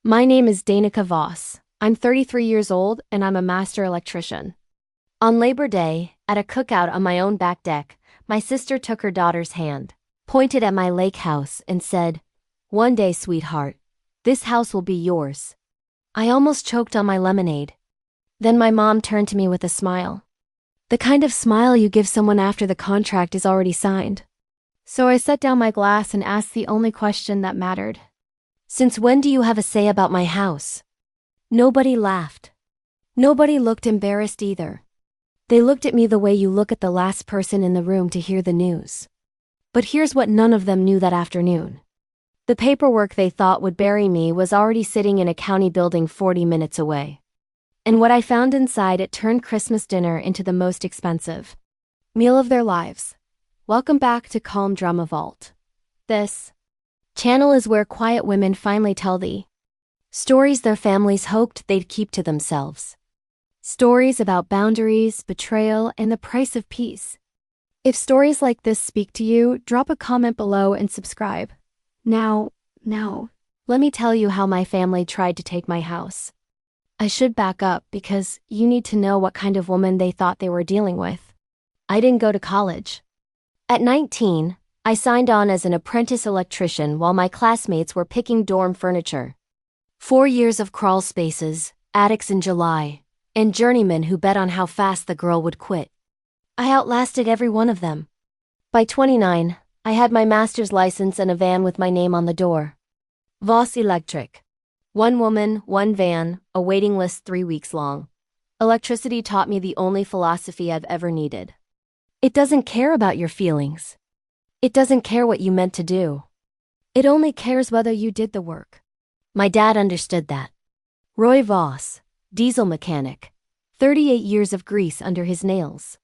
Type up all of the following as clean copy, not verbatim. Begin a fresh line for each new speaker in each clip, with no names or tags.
My name is Danica Voss. I'm 33 years old and I'm a master electrician. On Labor Day, at a cookout on my own back deck, my sister took her daughter's hand, pointed at my lake house, and said, "One day, sweetheart, this house will be yours." I almost choked on my lemonade. Then my mom turned to me with a smile. The kind of smile you give someone after the contract is already signed. So I set down my glass and asked the only question that mattered. "Since when do you have a say about my house?" Nobody laughed. Nobody looked embarrassed either. They looked at me the way you look at the last person in the room to hear the news. But here's what none of them knew that afternoon. The paperwork they thought would bury me was already sitting in a county building 40 minutes away. And what I found inside, it turned Christmas dinner into the most expensive meal of their lives. Welcome back to Calm Drama Vault. This channel is where quiet women finally tell the stories their families hoped they'd keep to themselves. Stories about boundaries, betrayal, and the price of peace. If stories like this speak to you, drop a comment below and subscribe. Now, let me tell you how my family tried to take my house. I should back up because you need to know what kind of woman they thought they were dealing with. I didn't go to college. At 19, I signed on as an apprentice electrician while my classmates were picking dorm furniture. 4 years of crawl spaces, attics in July, and journeymen who bet on how fast the girl would quit. I outlasted every one of them. By 29, I had my master's license and a van with my name on the door. Voss Electric. One woman, one van, a waiting list 3 weeks long. Electricity taught me the only philosophy I've ever needed. It doesn't care about your feelings. It doesn't care what you meant to do. It only cares whether you did the work. My dad understood that. Roy Voss, diesel mechanic, 38 years of grease under his nails.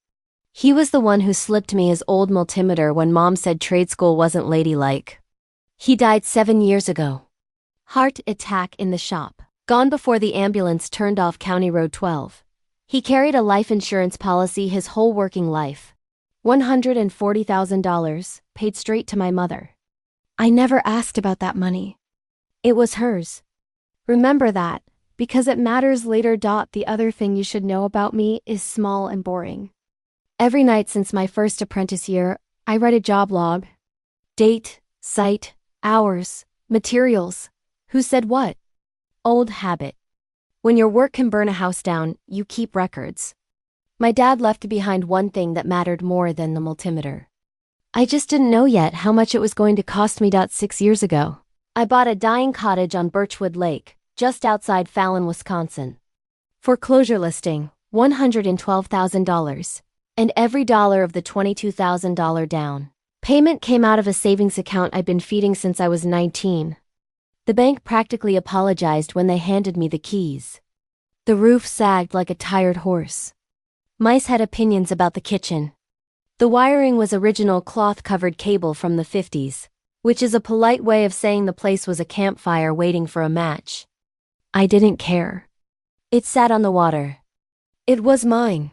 He was the one who slipped me his old multimeter when Mom said trade school wasn't ladylike. He died 7 years ago. Heart attack in the shop, gone before the ambulance turned off County Road 12. He carried a life insurance policy his whole working life. $140,000, paid straight to my mother. I never asked about that money. It was hers. Remember that, because it matters later. The other thing you should know about me is small and boring. Every night since my first apprentice year, I write a job log. Date, site, hours, materials, who said what. Old habit. When your work can burn a house down, you keep records. My dad left behind one thing that mattered more than the multimeter. I just didn't know yet how much it was going to cost me. 6 years ago, I bought a dying cottage on Birchwood Lake, just outside Fallon, Wisconsin. Foreclosure listing, $112,000. And every dollar of the $22,000 down payment came out of a savings account I'd been feeding since I was 19. The bank practically apologized when they handed me the keys. The roof sagged like a tired horse. Mice had opinions about the kitchen. The wiring was original cloth-covered cable from the 50s, which is a polite way of saying the place was a campfire waiting for a match. I didn't care. It sat on the water. It was mine.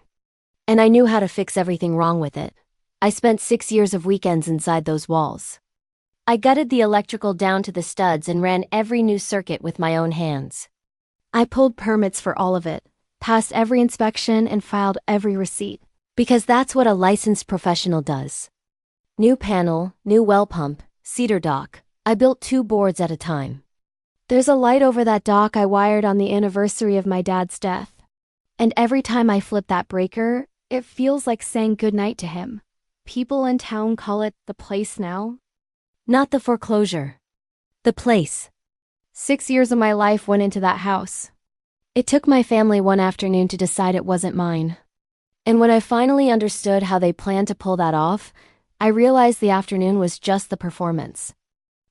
And I knew how to fix everything wrong with it. I spent 6 years of weekends inside those walls. I gutted the electrical down to the studs and ran every new circuit with my own hands. I pulled permits for all of it, passed every inspection, and filed every receipt, because that's what a licensed professional does. New panel, new well pump, cedar dock. I built 2 boards at a time. There's a light over that dock I wired on the anniversary of my dad's death. And every time I flip that breaker, it feels like saying goodnight to him. People in town call it the place now. Not the foreclosure. The place. 6 years of my life went into that house. It took my family one afternoon to decide it wasn't mine. And when I finally understood how they planned to pull that off, I realized the afternoon was just the performance.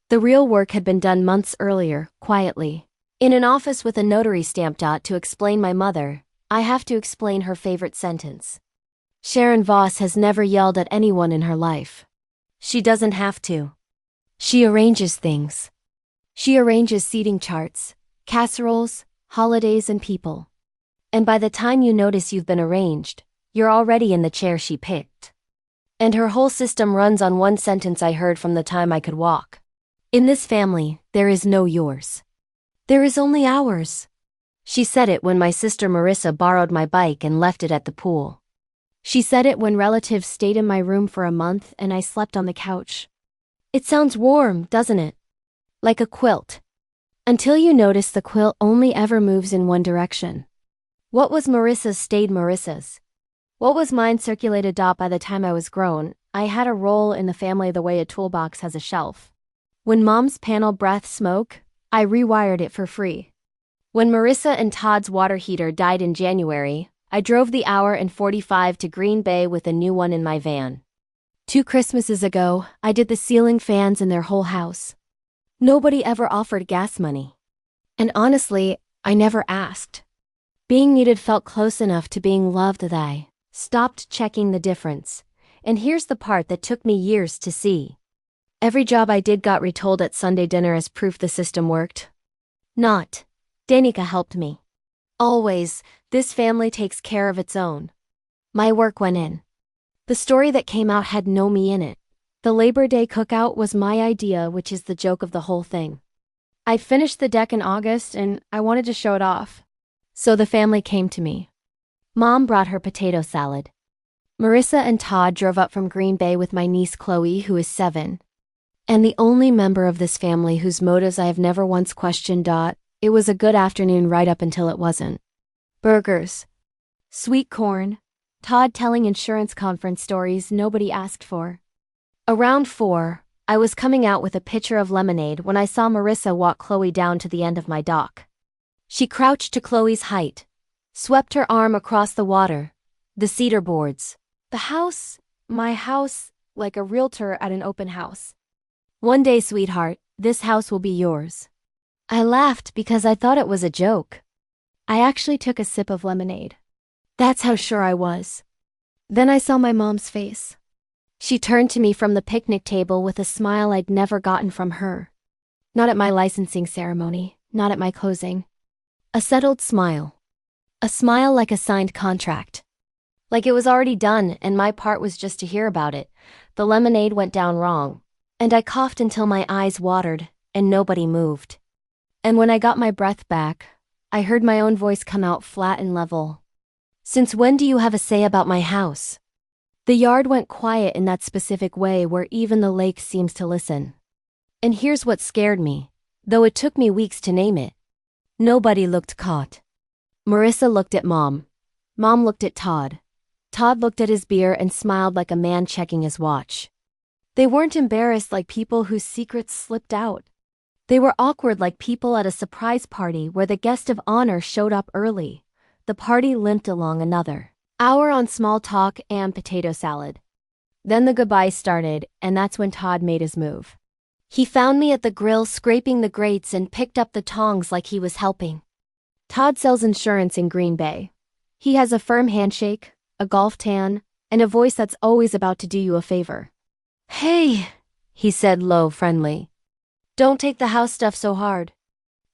The real work had been done months earlier, quietly. In an office with a notary stamp. To explain my mother, I have to explain her favorite sentence. Sharon Voss has never yelled at anyone in her life. She doesn't have to. She arranges things. She arranges seating charts, casseroles, holidays, and people. And by the time you notice you've been arranged, you're already in the chair she picked. And her whole system runs on one sentence I heard from the time I could walk. In this family, there is no yours. There is only ours. She said it when my sister Marissa borrowed my bike and left it at the pool. She said it when relatives stayed in my room for a month and I slept on the couch. It sounds warm, doesn't it? Like a quilt. Until you notice the quilt only ever moves in one direction. What was Marissa's stayed Marissa's. What was mine circulated. By the time I was grown, I had a role in the family the way a toolbox has a shelf. When Mom's panel breathed smoke, I rewired it for free. When Marissa and Todd's water heater died in January, I drove the hour and 45 to Green Bay with a new one in my van. 2 Christmases ago, I did the ceiling fans in their whole house. Nobody ever offered gas money. And honestly, I never asked. Being needed felt close enough to being loved that I stopped checking the difference. And here's the part that took me years to see. Every job I did got retold at Sunday dinner as proof the system worked. Not. Danica helped me. Always, this family takes care of its own. My work went in. The story that came out had no me in it. The Labor Day cookout was my idea, which is the joke of the whole thing. I finished the deck in August and I wanted to show it off. So the family came to me. Mom brought her potato salad. Marissa and Todd drove up from Green Bay with my niece Chloe, who is 7. And the only member of this family whose motives I have never once questioned. It was a good afternoon right up until it wasn't. Burgers. Sweet corn. Todd telling insurance conference stories nobody asked for. Around 4, I was coming out with a pitcher of lemonade when I saw Marissa walk Chloe down to the end of my dock. She crouched to Chloe's height, swept her arm across the water, the cedar boards, the house, my house, like a realtor at an open house. One day, sweetheart, this house will be yours. I laughed because I thought it was a joke. I actually took a sip of lemonade. That's how sure I was. Then I saw my mom's face. She turned to me from the picnic table with a smile I'd never gotten from her. Not at my licensing ceremony, not at my closing. A settled smile. A smile like a signed contract. Like it was already done and my part was just to hear about it. The lemonade went down wrong, and I coughed until my eyes watered, and nobody moved. And when I got my breath back, I heard my own voice come out flat and level. Since when do you have a say about my house? The yard went quiet in that specific way where even the lake seems to listen. And here's what scared me, though it took me weeks to name it. Nobody looked caught. Marissa looked at Mom. Mom looked at Todd. Todd looked at his beer and smiled like a man checking his watch. They weren't embarrassed like people whose secrets slipped out. They were awkward like people at a surprise party where the guest of honor showed up early. The party limped along another hour on small talk and potato salad. Then the goodbyes started, and that's when Todd made his move. He found me at the grill scraping the grates and picked up the tongs like he was helping. Todd sells insurance in Green Bay. He has a firm handshake, a golf tan, and a voice that's always about to do you a favor. Hey, he said low, friendly. Don't take the house stuff so hard.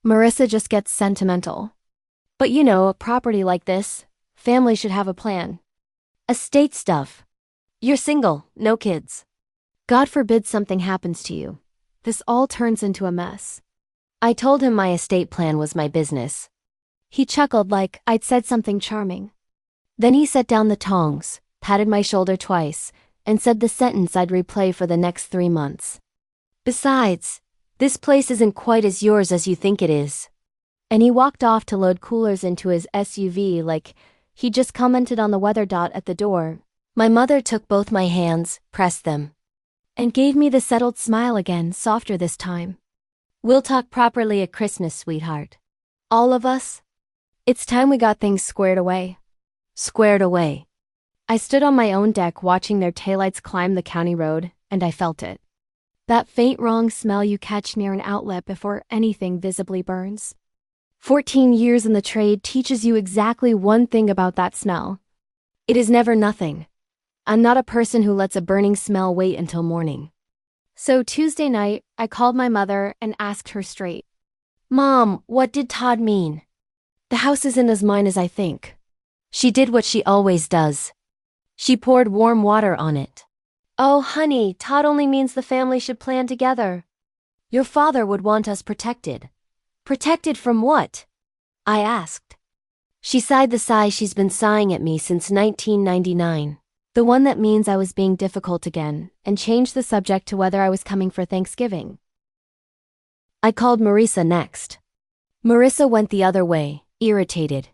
Marissa just gets sentimental. But you know, a property like this, family should have a plan. Estate stuff. You're single, no kids. God forbid something happens to you. This all turns into a mess. I told him my estate plan was my business. He chuckled like I'd said something charming. Then he set down the tongs, patted my shoulder twice, and said the sentence I'd replay for the next 3 months. Besides, this place isn't quite as yours as you think it is. And he walked off to load coolers into his SUV like he just commented on the weather. At the door, my mother took both my hands, pressed them, and gave me the settled smile again, softer this time. We'll talk properly at Christmas, sweetheart. All of us. It's time we got things squared away. Squared away. I stood on my own deck watching their taillights climb the county road, and I felt it. That faint wrong smell you catch near an outlet before anything visibly burns. 14 years in the trade teaches you exactly one thing about that smell. It is never nothing. I'm not a person who lets a burning smell wait until morning. So Tuesday night, I called my mother and asked her straight. Mom, what did Todd mean? The house isn't as mine as I think. She did what she always does. She poured warm water on it. Oh, honey, Todd only means the family should plan together. Your father would want us protected. Protected from what? I asked. She sighed the sigh she's been sighing at me since 1999. The one that means I was being difficult again, and changed the subject to whether I was coming for Thanksgiving. I called Marisa next. Marisa went the other way, irritated.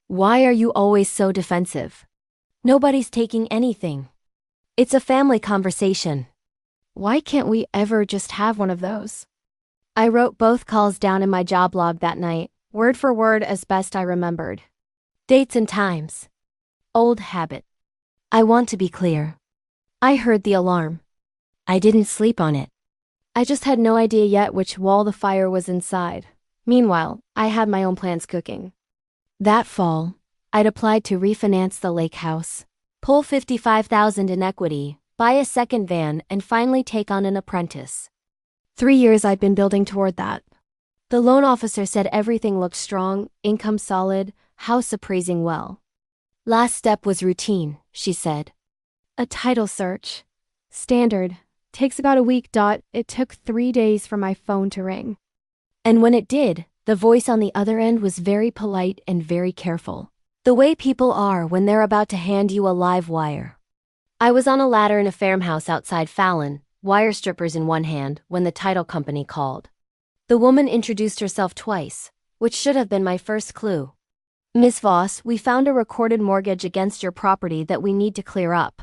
Why are you always so defensive? Nobody's taking anything. It's a family conversation. Why can't we ever just have one of those? I wrote both calls down in my job log that night, word for word as best I remembered. Dates and times. Old habit. I want to be clear. I heard the alarm. I didn't sleep on it. I just had no idea yet which wall the fire was inside. Meanwhile, I had my own plans cooking. That fall, I'd applied to refinance the lake house, pull $55,000 in equity, buy a second van, and finally take on an apprentice. 3 years I'd been building toward that. The loan officer said everything looked strong, income solid, house appraising well. Last step was routine, she said. A title search. Standard. Takes about a week. It took 3 days for my phone to ring. And when it did, the voice on the other end was very polite and very careful. The way people are when they're about to hand you a live wire. I was on a ladder in a farmhouse outside Fallon, wire strippers in one hand, when the title company called. The woman introduced herself twice, which should have been my first clue. Miss Voss, we found a recorded mortgage against your property that we need to clear up.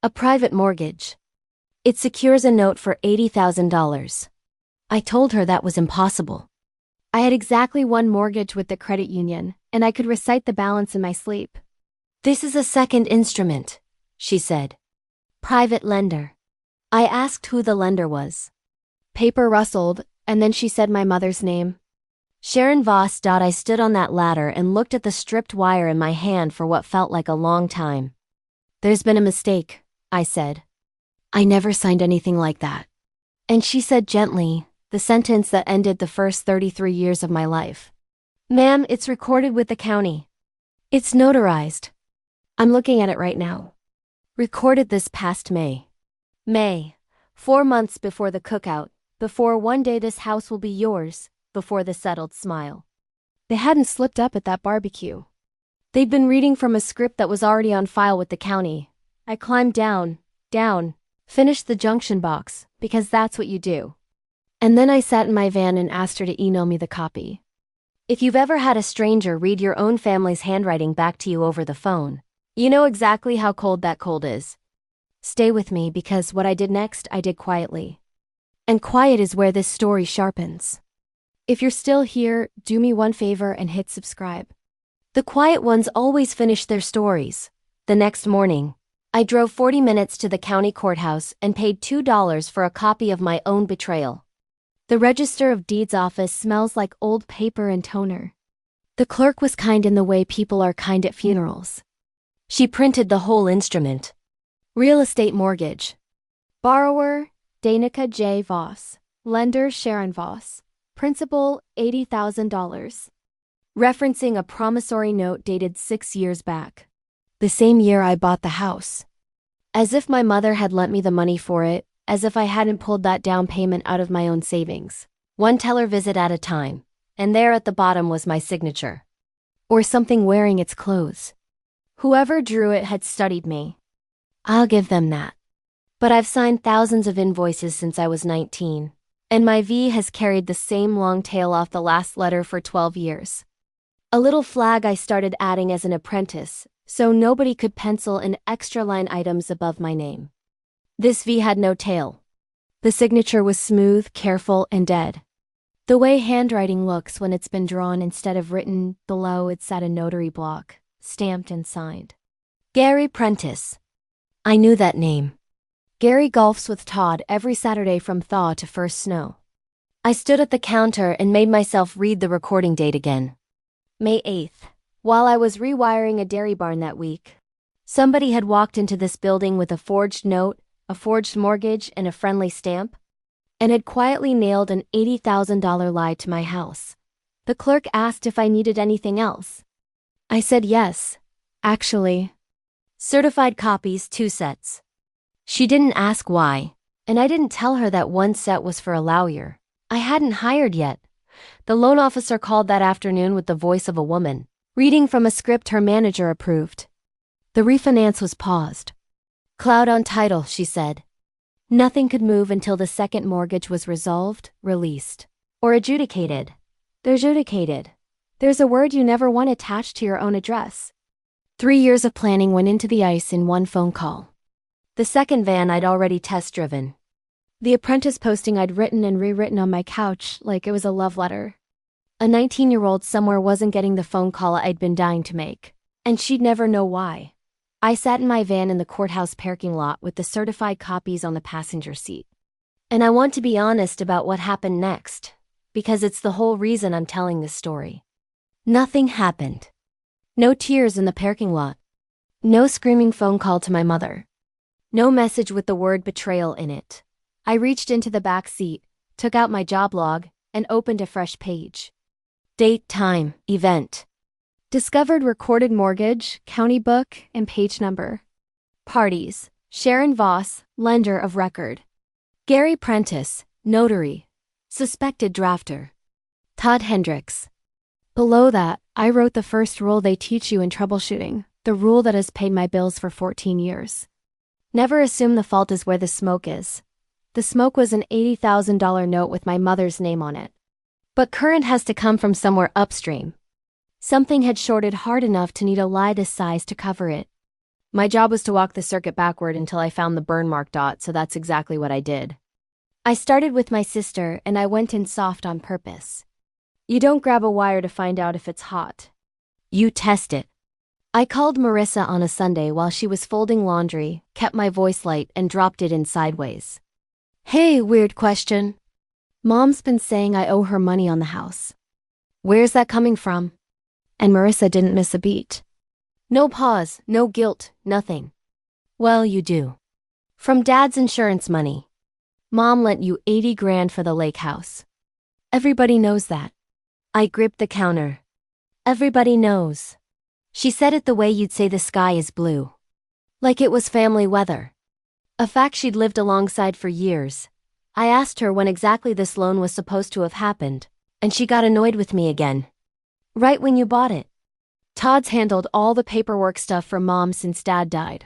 A private mortgage. It secures a note for $80,000. I told her that was impossible. I had exactly one mortgage with the credit union, and I could recite the balance in my sleep. This is a second instrument, she said. Private lender. I asked who the lender was. Paper rustled, and then she said my mother's name. Sharon Voss. I stood on that ladder and looked at the stripped wire in my hand for what felt like a long time. There's been a mistake, I said. I never signed anything like that. And she said gently, the sentence that ended the first 33 years of my life. Ma'am, it's recorded with the county. It's notarized. I'm looking at it right now. Recorded this past May. May. 4 months before the cookout, before one day this house will be yours, before the settled smile. They hadn't slipped up at that barbecue. They'd been reading from a script that was already on file with the county. I climbed down, finished the junction box, because that's what you do. And then I sat in my van and asked her to email me the copy. If you've ever had a stranger read your own family's handwriting back to you over the phone, you know exactly how cold that cold is. Stay with me because what I did next, I did quietly. And quiet is where this story sharpens. If you're still here, do me one favor and hit subscribe. The quiet ones always finish their stories. The next morning, I drove 40 minutes to the county courthouse and paid $2 for a copy of my own betrayal. The Register of Deeds office smells like old paper and toner. The clerk was kind in the way people are kind at funerals. She printed the whole instrument. Real estate mortgage. Borrower, Danica J. Voss. Lender, Sharon Voss. Principal, $80,000. Referencing a promissory note dated 6 years back. The same year I bought the house. As if my mother had lent me the money for it, as if I hadn't pulled that down payment out of my own savings. One teller visit at a time, and there at the bottom was my signature. Or something wearing its clothes. Whoever drew it had studied me. I'll give them that. But I've signed thousands of invoices since I was 19. And my V has carried the same long tail off the last letter for 12 years. A little flag I started adding as an apprentice, so nobody could pencil in extra line items above my name. This V had no tail. The signature was smooth, careful, and dead. The way handwriting looks when it's been drawn instead of written, below it sat a notary block, stamped and signed. Gary Prentice. I knew that name. Gary golfs with Todd every Saturday from thaw to first snow. I stood at the counter and made myself read the recording date again. May 8th. While I was rewiring a dairy barn that week, somebody had walked into this building with a forged note, a forged mortgage, and a friendly stamp, and had quietly nailed an $80,000 lie to my house. The clerk asked if I needed anything else. I said yes, actually. Certified copies, 2 sets. She didn't ask why, and I didn't tell her that one set was for a lawyer I hadn't hired yet, The loan officer called that afternoon with the voice of a woman, reading from a script her manager approved. The refinance was paused. Cloud on title, she said. Nothing could move until the second mortgage was resolved, released, or adjudicated. There's a word you never want attached to your own address. 3 years of planning went into the ice in one phone call. The second van I'd already test-driven. The apprentice posting I'd written and rewritten on my couch like it was a love letter. A 19-year-old somewhere wasn't getting the phone call I'd been dying to make, and she'd never know why. I sat in my van in the courthouse parking lot with the certified copies on the passenger seat. And I want to be honest about what happened next, because it's the whole reason I'm telling this story. Nothing happened. No tears in the parking lot. No screaming phone call to my mother. No message with the word betrayal in it. I reached into the back seat, took out my job log, and opened a fresh page. Date, time, event. Discovered recorded mortgage, county book, and page number. Parties: Sharon Voss, lender of record. Gary Prentice, notary. Suspected drafter. Todd Hendricks. Below that, I wrote the first rule they teach you in troubleshooting, the rule that has paid my bills for 14 years. Never assume the fault is where the smoke is. The smoke was an $80,000 note with my mother's name on it. But current has to come from somewhere upstream. Something had shorted hard enough to need a lie this size to cover it. My job was to walk the circuit backward until I found the burn mark dot, so that's exactly what I did. I started with my sister, and I went in soft on purpose. You don't grab a wire to find out if it's hot. You test it. I called Marissa on a Sunday while she was folding laundry, kept my voice light, and dropped it in sideways. Hey, weird question. Mom's been saying I owe her money on the house. Where's that coming from? And Marissa didn't miss a beat. No pause, no guilt, nothing. Well, you do. From Dad's insurance money. Mom lent you 80 grand for the lake house. Everybody knows that. I gripped the counter. Everybody knows. She said it the way you'd say the sky is blue. Like it was family weather. A fact she'd lived alongside for years. I asked her when exactly this loan was supposed to have happened, and she got annoyed with me again. Right when you bought it. Todd's handled all the paperwork stuff for Mom since Dad died.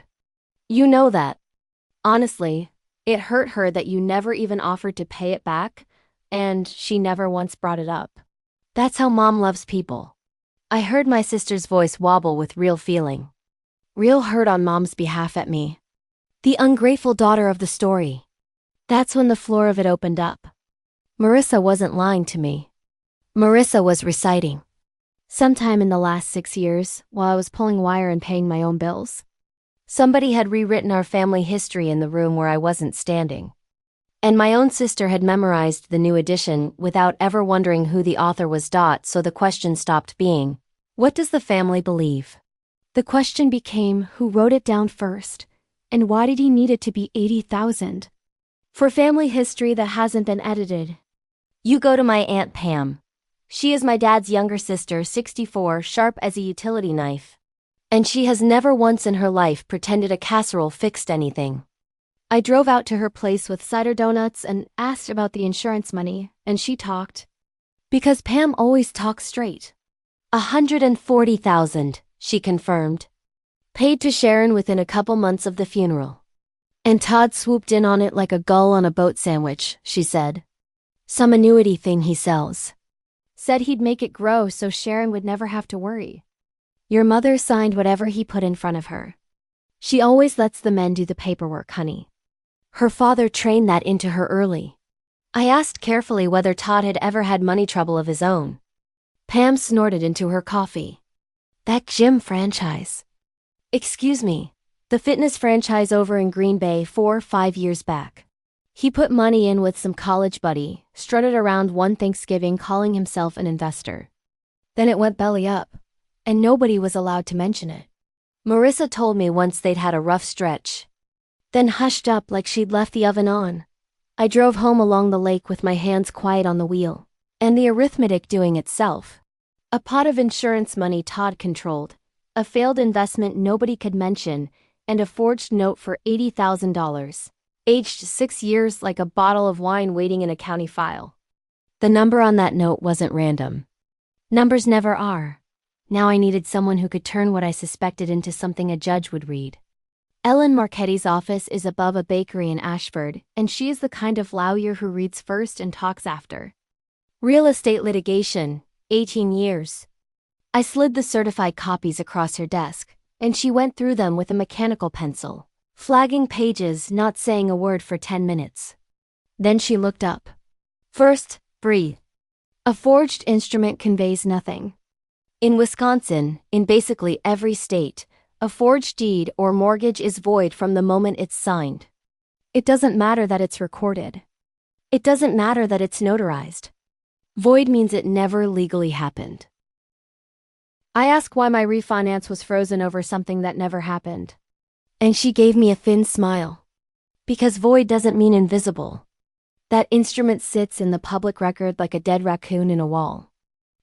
You know that. Honestly, it hurt her that you never even offered to pay it back, and she never once brought it up. That's how Mom loves people. I heard my sister's voice wobble with real feeling. Real hurt on Mom's behalf at me. The ungrateful daughter of the story. That's when the floor of it opened up. Marissa wasn't lying to me. Marissa was reciting. Sometime in the last 6 years, while I was pulling wire and paying my own bills, somebody had rewritten our family history in the room where I wasn't standing. And my own sister had memorized the new edition without ever wondering who the author was. So the question stopped being, what does the family believe? The question became, who wrote it down first? And why did he need it to be 80,000? For family history that hasn't been edited. You go to my Aunt Pam. She is my dad's younger sister, 64, sharp as a utility knife. And she has never once in her life pretended a casserole fixed anything. I drove out to her place with cider donuts and asked about the insurance money, and she talked. Because Pam always talks straight. 140,000, she confirmed. Paid to Sharon within a couple months of the funeral. And Todd swooped in on it like a gull on a boat sandwich, she said. Some annuity thing he sells. Said he'd make it grow so Sharon would never have to worry. Your mother signed whatever he put in front of her. She always lets the men do the paperwork, honey. Her father trained that into her early. I asked carefully whether Todd had ever had money trouble of his own. Pam snorted into her coffee. That gym franchise. Excuse me, the fitness franchise over in Green Bay 4 or 5 years back. He put money in with some college buddy, strutted around one Thanksgiving calling himself an investor. Then it went belly up, and nobody was allowed to mention it. Marissa told me once they'd had a rough stretch. Then hushed up like she'd left the oven on. I drove home along the lake with my hands quiet on the wheel, and the arithmetic doing itself. A pot of insurance money Todd controlled, a failed investment nobody could mention, and a forged note for $80,000. Aged 6 years like a bottle of wine waiting in a county file. The number on that note wasn't random. Numbers never are. Now I needed someone who could turn what I suspected into something a judge would read. Ellen Marchetti's office is above a bakery in Ashford, and she is the kind of lawyer who reads first and talks after. Real estate litigation, 18 years. I slid the certified copies across her desk, and she went through them with a mechanical pencil, flagging pages, not saying a word for 10 minutes. Then she looked up. First, breathe. A forged instrument conveys nothing. In Wisconsin, in basically every state, a forged deed or mortgage is void from the moment it's signed. It doesn't matter that it's recorded. It doesn't matter that it's notarized. Void means it never legally happened. I asked why my refinance was frozen over something that never happened. And she gave me a thin smile. Because void doesn't mean invisible. That instrument sits in the public record like a dead raccoon in a wall.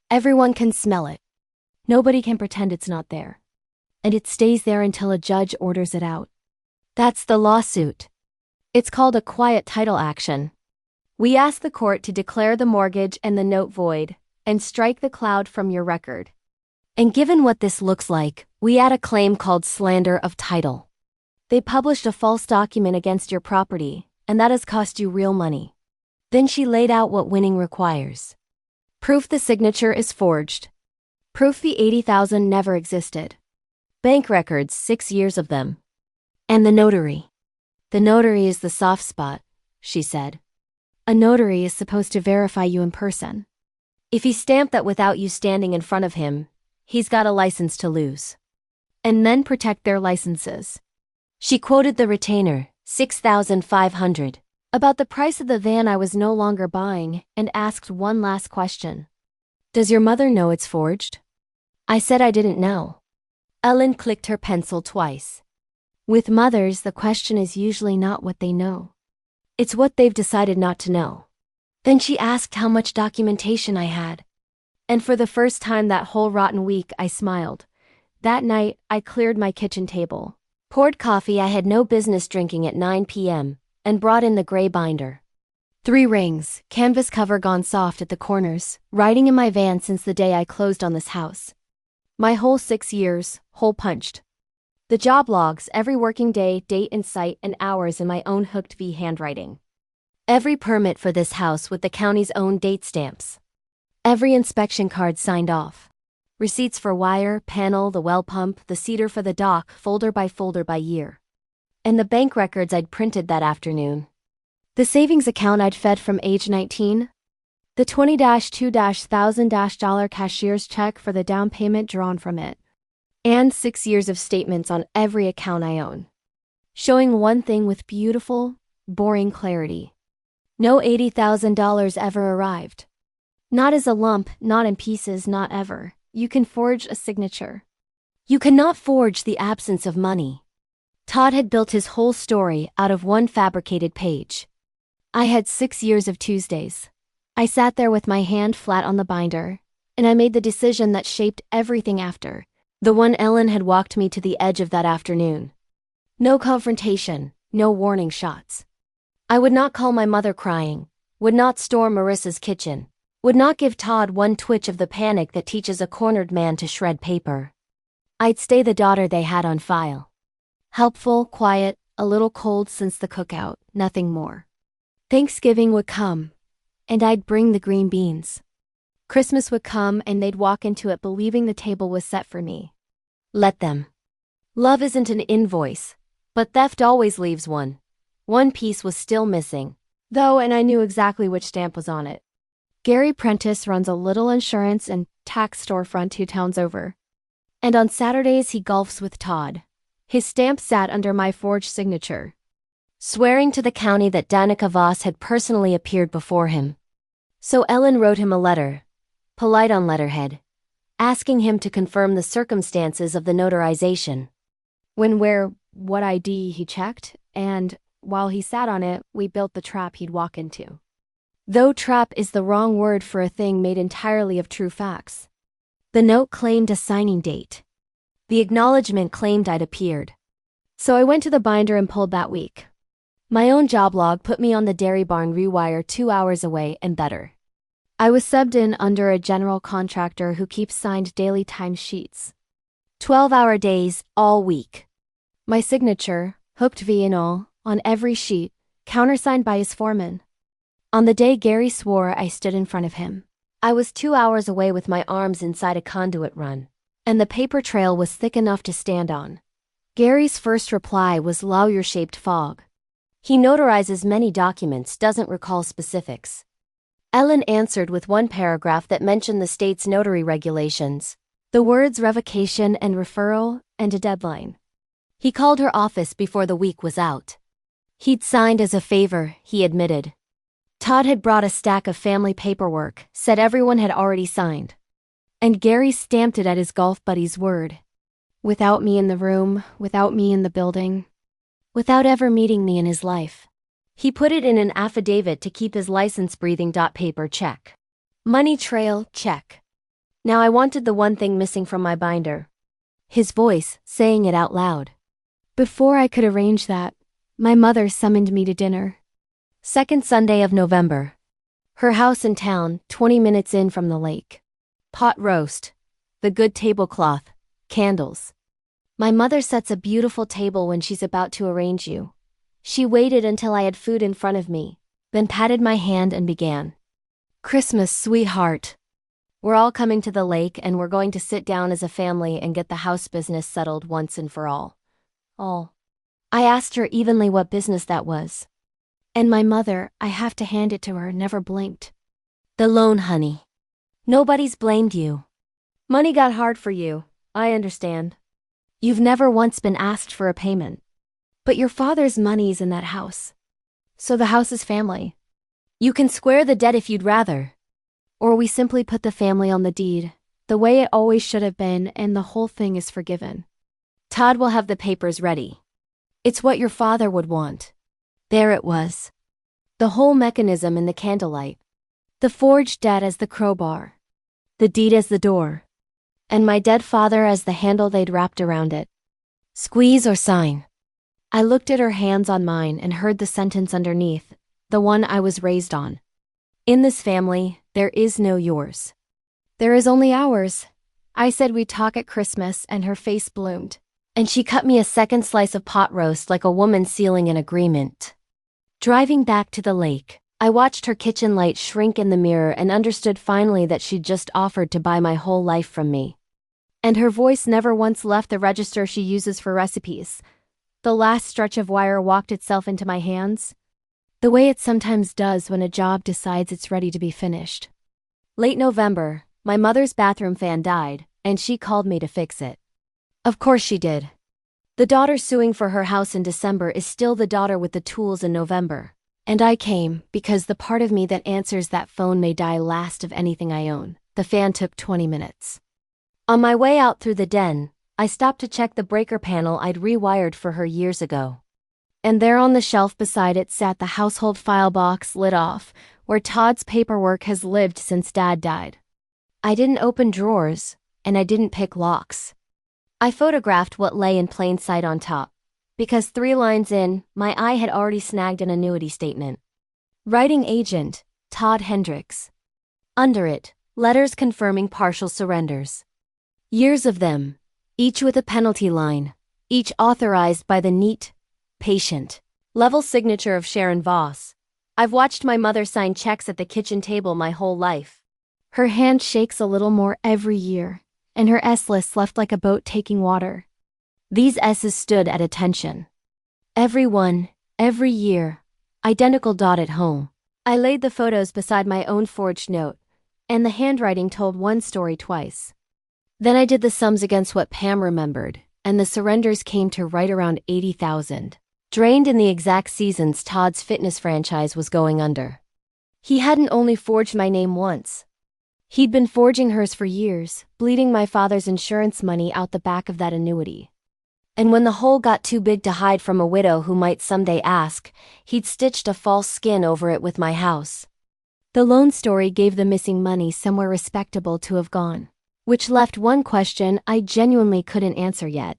Everyone can smell it. Nobody can pretend it's not there. And it stays there until a judge orders it out. That's the lawsuit. It's called a quiet title action. We ask the court to declare the mortgage and the note void, and strike the cloud from your record. And given what this looks like, we add a claim called slander of title. They published a false document against your property, and that has cost you real money. Then she laid out what winning requires. Proof the signature is forged. Proof the $80,000 never existed. Bank records, 6 years of them. And the notary. The notary is the soft spot, she said. A notary is supposed to verify you in person. If he stamped that without you standing in front of him, he's got a license to lose. And men protect their licenses. She quoted the retainer, $6,500, about the price of the van I was no longer buying, and asked one last question. Does your mother know it's forged? I said I didn't know. Ellen clicked her pencil twice. With mothers, the question is usually not what they know. It's what they've decided not to know. Then she asked how much documentation I had. And for the first time that whole rotten week, I smiled. That night, I cleared my kitchen table, poured coffee I had no business drinking at 9 p.m., and brought in the gray binder. 3 rings, canvas cover gone soft at the corners, riding in my van since the day I closed on this house. My whole 6 years, hole punched. The job logs, every working day, date and site and hours in my own hooked V handwriting. Every permit for this house with the county's own date stamps. Every inspection card signed off. Receipts for wire, panel, the well pump, the cedar for the dock, folder by year. And the bank records I'd printed that afternoon. The savings account I'd fed from age 19. The $20,000 cashier's check for the down payment drawn from it. And 6 years of statements on every account I own. Showing one thing with beautiful, boring clarity. No $80,000 ever arrived. Not as a lump, not in pieces, not ever. You can forge a signature. You cannot forge the absence of money. Todd had built his whole story out of one fabricated page. I had 6 years of Tuesdays. I sat there with my hand flat on the binder, and I made the decision that shaped everything after, the one Ellen had walked me to the edge of that afternoon. No confrontation, no warning shots. I would not call my mother crying, would not storm Marissa's kitchen, would not give Todd one twitch of the panic that teaches a cornered man to shred paper. I'd stay the daughter they had on file. Helpful, quiet, a little cold since the cookout, nothing more. Thanksgiving would come, and I'd bring the green beans. Christmas would come and they'd walk into it believing the table was set for me. Let them. Love isn't an invoice, but theft always leaves one. One piece was still missing, though, and I knew exactly which stamp was on it. Gary Prentice runs a little insurance and tax storefront 2 towns over. And on Saturdays he golfs with Todd. His stamp sat under my forged signature, swearing to the county that Danica Voss had personally appeared before him. So Ellen wrote him a letter, polite on letterhead, asking him to confirm the circumstances of the notarization. When, where, what ID he checked, and, while he sat on it, we built the trap he'd walk into. Though trap is the wrong word for a thing made entirely of true facts. The note claimed a signing date. The acknowledgement claimed I'd appeared. So I went to the binder and pulled that week. My own job log put me on the dairy barn rewire 2 hours away and better. I was subbed in under a general contractor who keeps signed daily timesheets. 12-hour days, all week. My signature, hooked V and all, on every sheet, countersigned by his foreman. On the day Gary swore I stood in front of him, I was 2 hours away with my arms inside a conduit run, and the paper trail was thick enough to stand on. Gary's first reply was lawyer-shaped fog. He notarizes many documents, doesn't recall specifics. Ellen answered with one paragraph that mentioned the state's notary regulations, the words revocation and referral, and a deadline. He called her office before the week was out. He'd signed as a favor, he admitted. Todd had brought a stack of family paperwork, said everyone had already signed. And Gary stamped it at his golf buddy's word. Without me in the room, without me in the building, without ever meeting me in his life. He put it in an affidavit to keep his license breathing. Paper check. Money trail check. Now I wanted the one thing missing from my binder. His voice, saying it out loud. Before I could arrange that, my mother summoned me to dinner. Second Sunday of November. Her house in town, 20 minutes in from the lake. Pot roast. The good tablecloth. Candles. My mother sets a beautiful table when she's about to arrange you. She waited until I had food in front of me, then patted my hand and began. Christmas, sweetheart. We're all coming to the lake and we're going to sit down as a family and get the house business settled once and for all. I asked her evenly what business that was. And my mother, I have to hand it to her, never blinked. The loan, honey. Nobody's blamed you. Money got hard for you, I understand. You've never once been asked for a payment. But your father's money's in that house. So the house is family. You can square the debt if you'd rather. Or we simply put the family on the deed, the way it always should have been, and the whole thing is forgiven. Todd will have the papers ready. It's what your father would want. There it was. The whole mechanism in the candlelight. The forged debt as the crowbar. The deed as the door. And my dead father as the handle they'd wrapped around it. Squeeze or sign. I looked at her hands on mine and heard the sentence underneath, the one I was raised on. In this family, there is no yours. There is only ours. I said we'd talk at Christmas and her face bloomed. And she cut me a second slice of pot roast like a woman sealing an agreement. Driving back to the lake, I watched her kitchen light shrink in the mirror and understood finally that she'd just offered to buy my whole life from me. And her voice never once left the register she uses for recipes. The last stretch of wire walked itself into my hands, the way it sometimes does when a job decides it's ready to be finished. Late November, my mother's bathroom fan died, and she called me to fix it. Of course she did. The daughter suing for her house in December is still the daughter with the tools in November. And I came because the part of me that answers that phone may die last of anything I own. The fan took 20 minutes. On my way out through the den, I stopped to check the breaker panel I'd rewired for her years ago. And there on the shelf beside it sat the household file box lid off, where Todd's paperwork has lived since Dad died. I didn't open drawers, and I didn't pick locks. I photographed what lay in plain sight on top, because 3 lines in, my eye had already snagged an annuity statement. Writing agent, Todd Hendricks. Under it, letters confirming partial surrenders. Years of them, each with a penalty line, each authorized by the neat, patient, level signature of Sharon Voss. I've watched my mother sign checks at the kitchen table my whole life. Her hand shakes a little more every year, and her S-list left like a boat taking water. These S's stood at attention. Every one, every year, identical dot at home. I laid the photos beside my own forged note, and the handwriting told one story twice. Then I did the sums against what Pam remembered, and the surrenders came to right around 80,000. Drained in the exact seasons Todd's fitness franchise was going under. He hadn't only forged my name once. He'd been forging hers for years, bleeding my father's insurance money out the back of that annuity. And when the hole got too big to hide from a widow who might someday ask, he'd stitched a false skin over it with my house. The loan story gave the missing money somewhere respectable to have gone, which left one question I genuinely couldn't answer yet.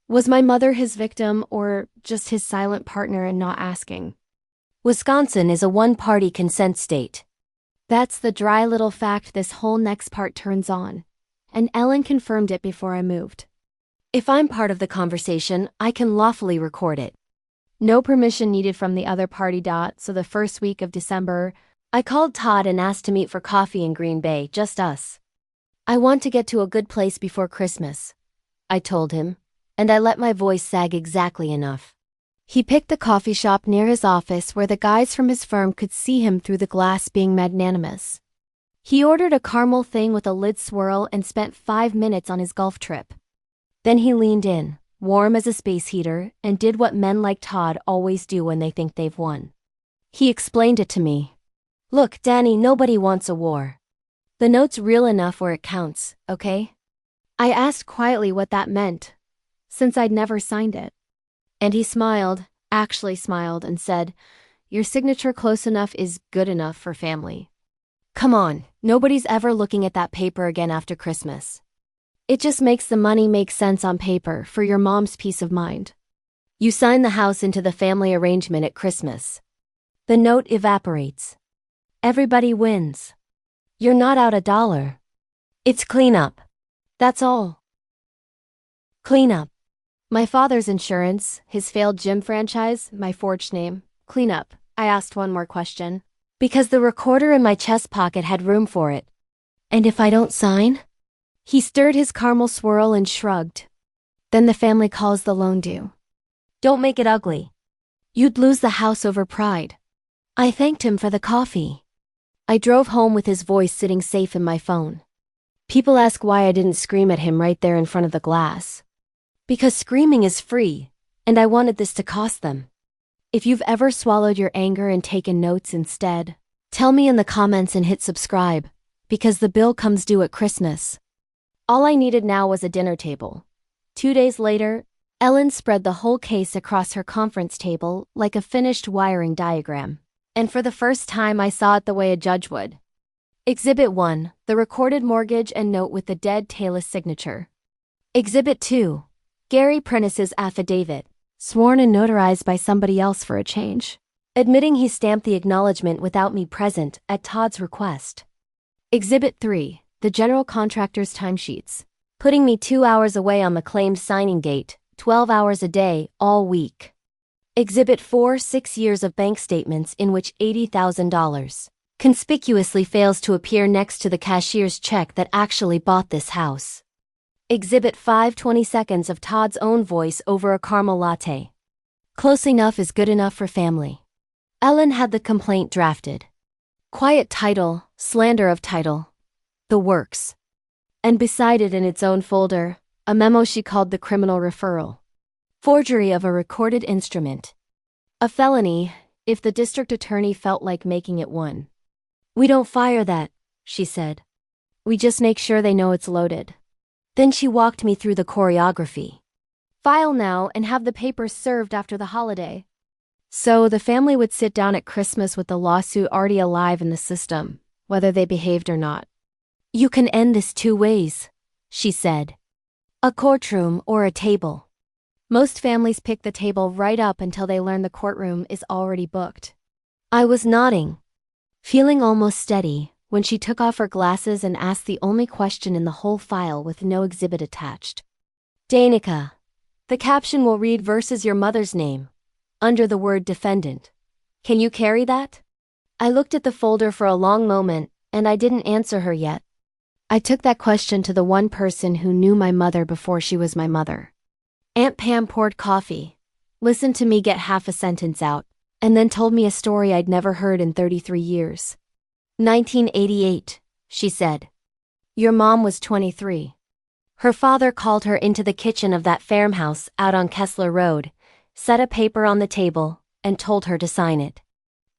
Was my mother his victim or just his silent partner in not asking? Wisconsin is a one-party consent state. That's the dry little fact this whole next part turns on. And Ellen confirmed it before I moved. If I'm part of the conversation, I can lawfully record it. No permission needed from the other party. So the first week of December, I called Todd and asked to meet for coffee in Green Bay, just us. I want to get to a good place before Christmas, I told him, and I let my voice sag exactly enough. He picked the coffee shop near his office where the guys from his firm could see him through the glass, being magnanimous. He ordered a caramel thing with a lid swirl and spent 5 minutes on his golf trip. Then he leaned in, warm as a space heater, and did what men like Todd always do when they think they've won. He explained it to me. Look, Danny, nobody wants a war. The note's real enough where it counts, okay? I asked quietly what that meant, since I'd never signed it. And he smiled, actually smiled, and said, your signature close enough is good enough for family. Come on, nobody's ever looking at that paper again after Christmas. It just makes the money make sense on paper for your mom's peace of mind. You sign the house into the family arrangement at Christmas. The note evaporates. Everybody wins. You're not out $1. It's cleanup. That's all. Cleanup. My father's insurance, his failed gym franchise, my forged name. Cleanup. I asked one more question. Because the recorder in my chest pocket had room for it. And if I don't sign? He stirred his caramel swirl and shrugged. Then the family calls the loan due. Don't make it ugly. You'd lose the house over pride. I thanked him for the coffee. I drove home with his voice sitting safe in my phone. People ask why I didn't scream at him right there in front of the glass. Because screaming is free, and I wanted this to cost them. If you've ever swallowed your anger and taken notes instead, tell me in the comments and hit subscribe, because the bill comes due at Christmas. All I needed now was a dinner table. 2 days later, Ellen spread the whole case across her conference table like a finished wiring diagram. And for the first time I saw it the way a judge would. Exhibit 1, the recorded mortgage and note with the dead Taylor's signature. Exhibit 2, Gary Prentice's affidavit, sworn and notarized by somebody else for a change, admitting he stamped the acknowledgement without me present at Todd's request. Exhibit 3, the general contractor's timesheets, putting me 2 hours away on the claimed signing date, 12 hours a day, all week. Exhibit 4, 6 years of bank statements in which $80,000 conspicuously fails to appear next to the cashier's check that actually bought this house. Exhibit 5, 20 seconds of Todd's own voice over a caramel latte. Close enough is good enough for family. Ellen had the complaint drafted. Quiet title, slander of title. The works. And beside it in its own folder, a memo she called the criminal referral. Forgery of a recorded instrument. A felony, if the district attorney felt like making it one. We don't fire that, she said. We just make sure they know it's loaded. Then she walked me through the choreography. File now and have the papers served after the holiday. So the family would sit down at Christmas with the lawsuit already alive in the system, whether they behaved or not. You can end this 2 ways, she said. A courtroom or a table. Most families pick the table right up until they learn the courtroom is already booked. I was nodding, feeling almost steady, when she took off her glasses and asked the only question in the whole file with no exhibit attached. Danica, the caption will read versus your mother's name, under the word defendant. Can you carry that? I looked at the folder for a long moment, and I didn't answer her yet. I took that question to the one person who knew my mother before she was my mother. Aunt Pam poured coffee, listened to me get half a sentence out, and then told me a story I'd never heard in 33 years. 1988, she said. Your mom was 23. Her father called her into the kitchen of that farmhouse out on Kessler Road, set a paper on the table, and told her to sign it.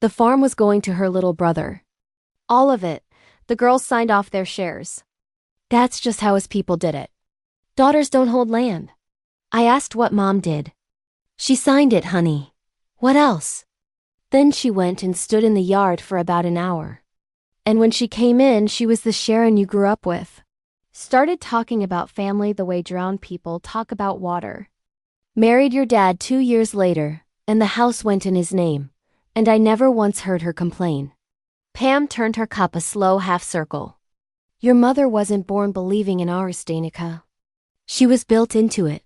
The farm was going to her little brother. All of it. The girls signed off their shares. That's just how his people did it. Daughters don't hold land. I asked what Mom did. She signed it, honey. What else? Then she went and stood in the yard for about an hour. And when she came in, she was the Sharon you grew up with. Started talking about family the way drowned people talk about water. Married your dad 2 years later, and the house went in his name, and I never once heard her complain. Pam turned her cup a slow half-circle. Your mother wasn't born believing in ours, Danica. She was built into it.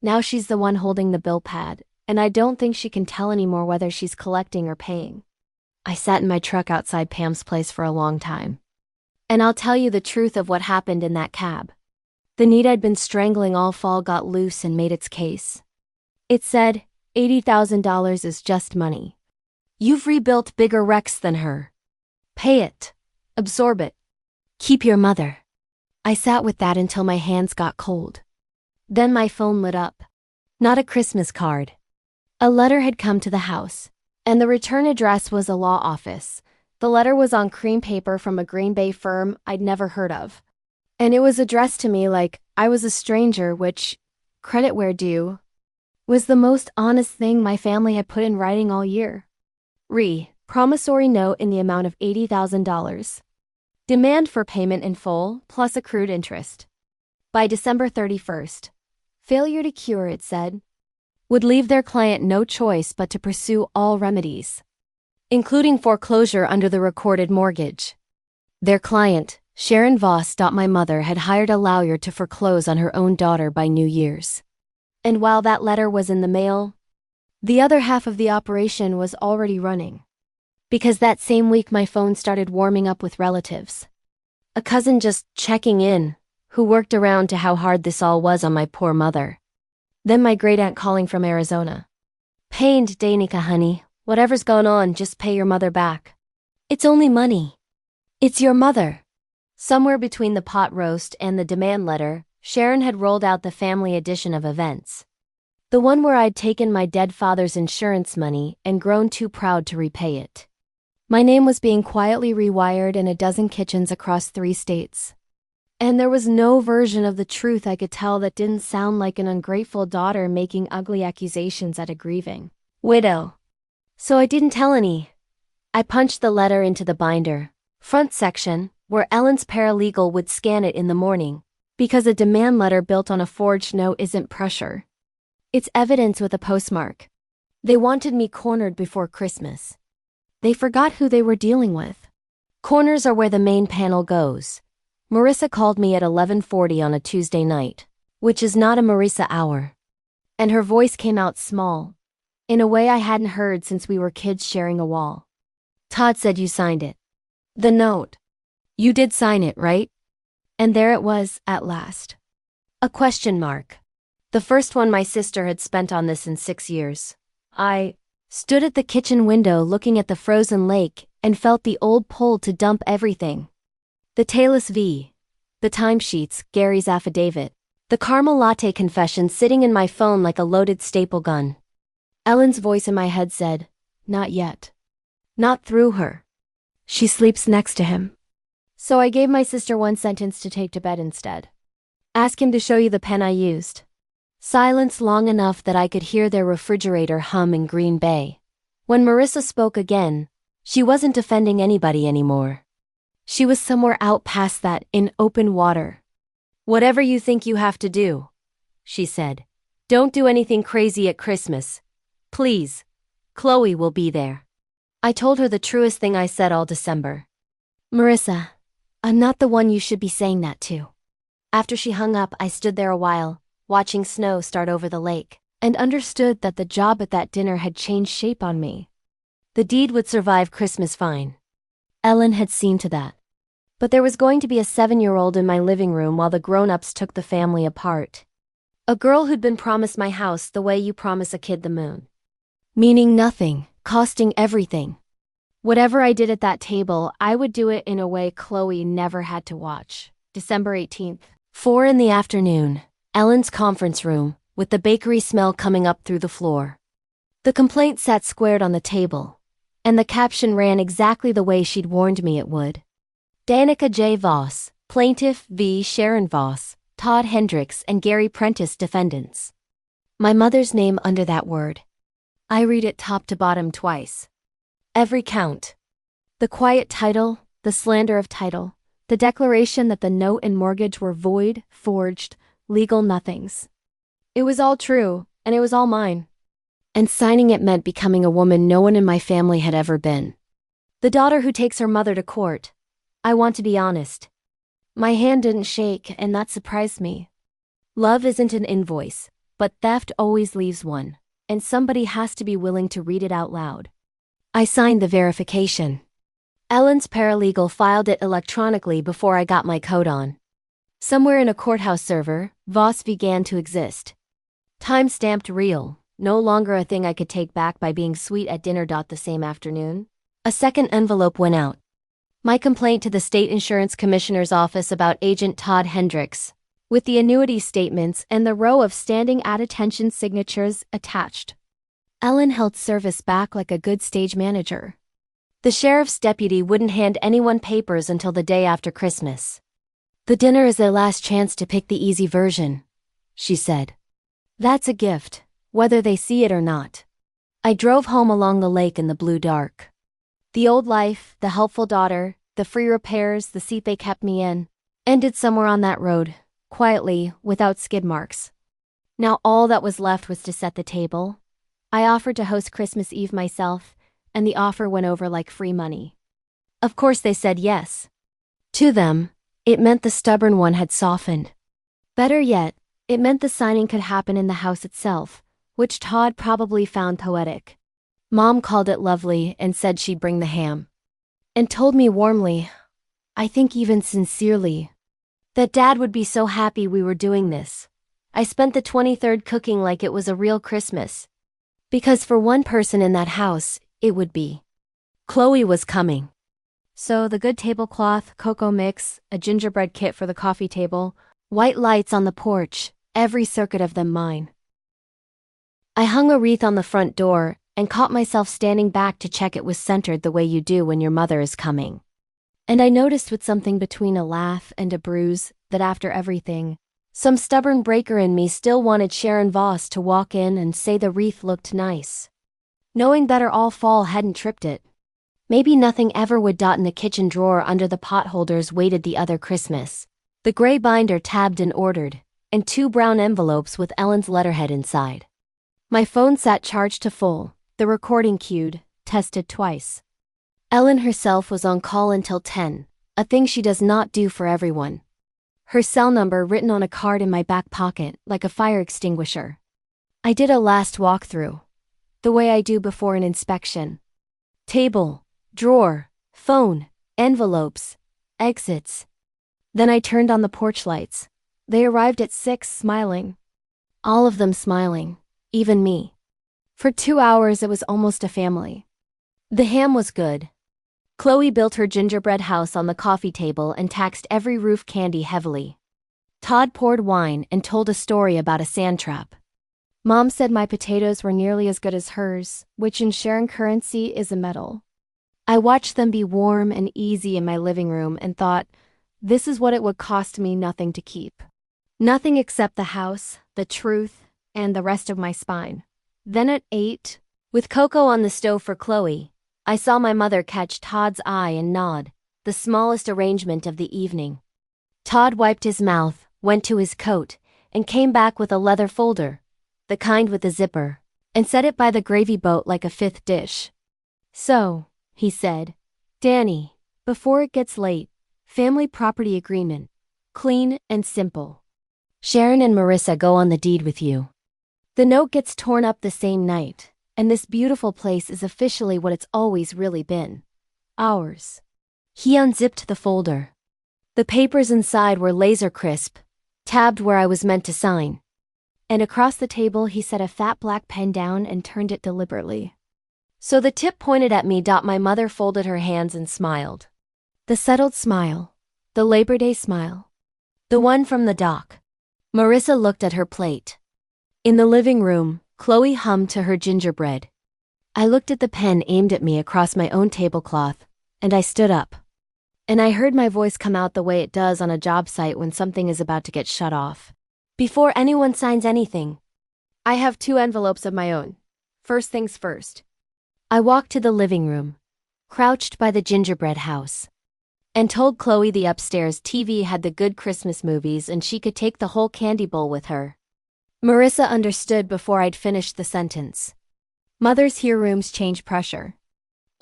Now she's the one holding the bill pad, and I don't think she can tell anymore whether she's collecting or paying. I sat in my truck outside Pam's place for a long time. And I'll tell you the truth of what happened in that cab. The need I'd been strangling all fall got loose and made its case. It said, $80,000 is just money. You've rebuilt bigger wrecks than her. Pay it. Absorb it. Keep your mother. I sat with that until my hands got cold. Then my phone lit up. Not a Christmas card. A letter had come to the house, and the return address was a law office. The letter was on cream paper from a Green Bay firm I'd never heard of. And it was addressed to me like I was a stranger, which, credit where due, was the most honest thing my family had put in writing all year. Promissory note in the amount of $80,000. Demand for payment in full, plus accrued interest. By December 31st. Failure to cure, it said, would leave their client no choice but to pursue all remedies, including foreclosure under the recorded mortgage. Their client, Sharon Voss, my mother, had hired a lawyer to foreclose on her own daughter by New Year's. And while that letter was in the mail, the other half of the operation was already running. Because that same week my phone started warming up with relatives. A cousin just checking in, who worked around to how hard this all was on my poor mother. Then my great-aunt calling from Arizona. Pained, Danica honey, whatever's gone on, just pay your mother back. It's only money. It's your mother. Somewhere between the pot roast and the demand letter, Sharon had rolled out the family edition of events. The one where I'd taken my dead father's insurance money and grown too proud to repay it. My name was being quietly rewired in a dozen kitchens across 3 states. And there was no version of the truth I could tell that didn't sound like an ungrateful daughter making ugly accusations at a grieving widow. So I didn't tell any. I punched the letter into the binder, front section, where Ellen's paralegal would scan it in the morning, because a demand letter built on a forged note isn't pressure. It's evidence with a postmark. They wanted me cornered before Christmas. They forgot who they were dealing with. Corners are where the main panel goes. Marissa called me at 11:40 on a Tuesday night, which is not a Marissa hour. And her voice came out small, in a way I hadn't heard since we were kids sharing a wall. Todd said you signed it. The note. You did sign it, right? And there it was, at last. A question mark. The first one my sister had spent on this in 6 years. I stood at the kitchen window looking at the frozen lake and felt the old pull to dump everything. The Taylor's V, the timesheets, Gary's affidavit, the caramel latte confession sitting in my phone like a loaded staple gun. Ellen's voice in my head said, not yet. Not through her. She sleeps next to him. So I gave my sister one sentence to take to bed instead. Ask him to show you the pen I used. Silence long enough that I could hear their refrigerator hum in Green Bay. When Marissa spoke again, she wasn't defending anybody anymore. She was somewhere out past that, in open water. Whatever you think you have to do, she said. Don't do anything crazy at Christmas. Please. Chloe will be there. I told her the truest thing I said all December. Marissa, I'm not the one you should be saying that to. After she hung up, I stood there a while, watching snow start over the lake, and understood that the job at that dinner had changed shape on me. The deed would survive Christmas fine. Ellen had seen to that. But there was going to be a 7-year-old in my living room while the grown-ups took the family apart. A girl who'd been promised my house the way you promise a kid the moon. Meaning nothing, costing everything. Whatever I did at that table, I would do it in a way Chloe never had to watch. December 18th. 4 in the afternoon. Ellen's conference room, with the bakery smell coming up through the floor. The complaint sat squared on the table, and the caption ran exactly the way she'd warned me it would. Danica J. Voss, Plaintiff v. Sharon Voss, Todd Hendricks and Gary Prentice defendants. My mother's name under that word. I read it top to bottom twice. Every count. The quiet title, the slander of title, the declaration that the note and mortgage were void, forged, legal nothings. It was all true, and it was all mine. And signing it meant becoming a woman no one in my family had ever been. The daughter who takes her mother to court. I want to be honest. My hand didn't shake, and that surprised me. Love isn't an invoice, but theft always leaves one, and somebody has to be willing to read it out loud. I signed the verification. Ellen's paralegal filed it electronically before I got my coat on. Somewhere in a courthouse server, Voss began to exist. Time-stamped real, no longer a thing I could take back by being sweet at dinner. The same afternoon, a second envelope went out. My complaint to the state insurance commissioner's office about Agent Todd Hendricks, with the annuity statements and the row of standing at attention signatures attached. Ellen held service back like a good stage manager. The sheriff's deputy wouldn't hand anyone papers until the day after Christmas. The dinner is their last chance to pick the easy version, she said. That's a gift, whether they see it or not. I drove home along the lake in the blue dark. The old life, the helpful daughter, the free repairs, the seat they kept me in, ended somewhere on that road, quietly, without skid marks. Now all that was left was to set the table. I offered to host Christmas Eve myself, and the offer went over like free money. Of course they said yes. To them, it meant the stubborn one had softened. Better yet, it meant the signing could happen in the house itself, which Todd probably found poetic. Mom called it lovely and said she'd bring the ham. And told me warmly, I think even sincerely, that Dad would be so happy we were doing this. I spent the 23rd cooking like it was a real Christmas. Because for one person in that house, it would be. Chloe was coming. So the good tablecloth, cocoa mix, a gingerbread kit for the coffee table, white lights on the porch, every circuit of them mine. I hung a wreath on the front door and caught myself standing back to check it was centered the way you do when your mother is coming. And I noticed with something between a laugh and a bruise that after everything, some stubborn breaker in me still wanted Sharon Voss to walk in and say the wreath looked nice. Knowing better all fall hadn't tripped it. Maybe nothing ever would. In the kitchen drawer under the potholders waited the other Christmas. The gray binder tabbed and ordered, and 2 brown envelopes with Ellen's letterhead inside. My phone sat charged to full, the recording cued, tested twice. Ellen herself was on call until 10, a thing she does not do for everyone. Her cell number written on a card in my back pocket, like a fire extinguisher. I did a last walkthrough, the way I do before an inspection. Table, drawer, phone, envelopes, exits. Then I turned on the porch lights. They arrived at 6, smiling. All of them smiling, even me. For 2 hours it was almost a family. The ham was good. Chloe built her gingerbread house on the coffee table and taxed every roof candy heavily. Todd poured wine and told a story about a sand trap. Mom said my potatoes were nearly as good as hers, which in Sharon currency is a medal. I watched them be warm and easy in my living room and thought, this is what it would cost me nothing to keep. Nothing except the house, the truth, and the rest of my spine. Then at 8, with cocoa on the stove for Chloe, I saw my mother catch Todd's eye and nod, the smallest arrangement of the evening. Todd wiped his mouth, went to his coat, and came back with a leather folder, the kind with a zipper, and set it by the gravy boat like a 5th dish. So, he said, Danny, before it gets late, family property agreement, clean and simple. Sharon and Marissa go on the deed with you. The note gets torn up the same night, and this beautiful place is officially what it's always really been. Ours. He unzipped the folder. The papers inside were laser crisp, tabbed where I was meant to sign. And across the table he set a fat black pen down and turned it deliberately. So the tip pointed at me. My mother folded her hands and smiled. The settled smile. The Labor Day smile. The one from the dock. Marissa looked at her plate. In the living room, Chloe hummed to her gingerbread. I looked at the pen aimed at me across my own tablecloth, and I stood up. And I heard my voice come out the way it does on a job site when something is about to get shut off. Before anyone signs anything. I have 2 envelopes of my own. First things first. I walked to the living room, crouched by the gingerbread house, and told Chloe the upstairs TV had the good Christmas movies and she could take the whole candy bowl with her. Marissa understood before I'd finished the sentence. Mothers hear rooms change pressure.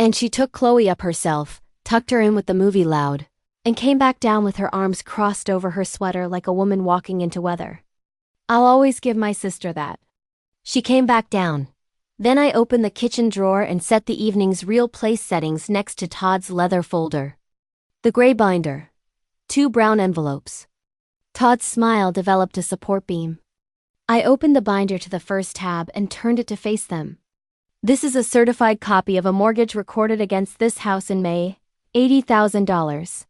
And she took Chloe up herself, tucked her in with the movie loud, and came back down with her arms crossed over her sweater like a woman walking into weather. I'll always give my sister that. She came back down. Then I opened the kitchen drawer and set the evening's real place settings next to Todd's leather folder. The gray binder. 2 brown envelopes. Todd's smile developed a support beam. I opened the binder to the first tab and turned it to face them. This is a certified copy of a mortgage recorded against this house in May, $80,000.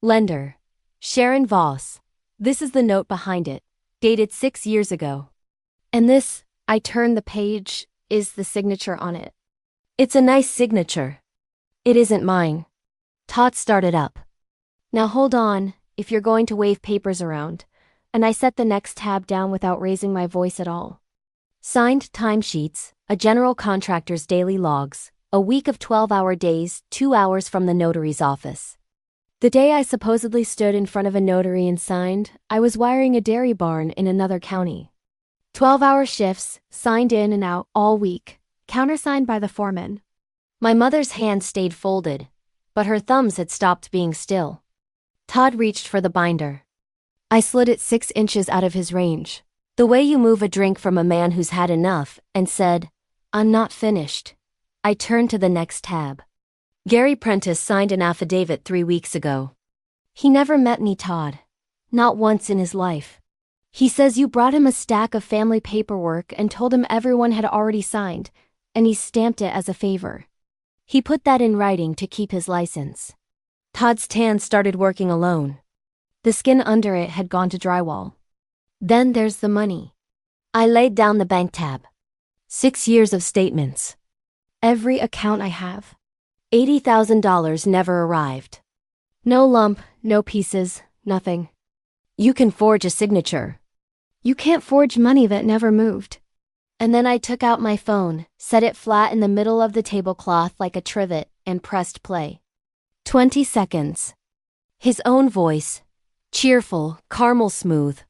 Lender. Sharon Voss. This is the note behind it, dated 6 years ago. And this, I turned the page, is the signature on it. It's a nice signature. It isn't mine. Todd started up. Now hold on, if you're going to wave papers around. And I set the next tab down without raising my voice at all. Signed timesheets, a general contractor's daily logs, a week of 12-hour days, 2 hours from the notary's office. The day I supposedly stood in front of a notary and signed, I was wiring a dairy barn in another county. 12-hour shifts, signed in and out all week, countersigned by the foreman. My mother's hand stayed folded, but her thumbs had stopped being still. Todd reached for the binder. I slid it 6 inches out of his range, the way you move a drink from a man who's had enough, and said, I'm not finished. I turned to the next tab. Gary Prentice signed an affidavit 3 weeks ago. He never met me, Todd. Not once in his life. He says you brought him a stack of family paperwork and told him everyone had already signed, and he stamped it as a favor. He put that in writing to keep his license. Todd's tan started working alone. The skin under it had gone to drywall. Then there's the money. I laid down the bank tab. 6 years of statements. Every account I have. $80,000 never arrived. No lump, no pieces, nothing. You can forge a signature. You can't forge money that never moved. And then I took out my phone, set it flat in the middle of the tablecloth like a trivet, and pressed play. 20 seconds. His own voice. Cheerful, caramel smooth,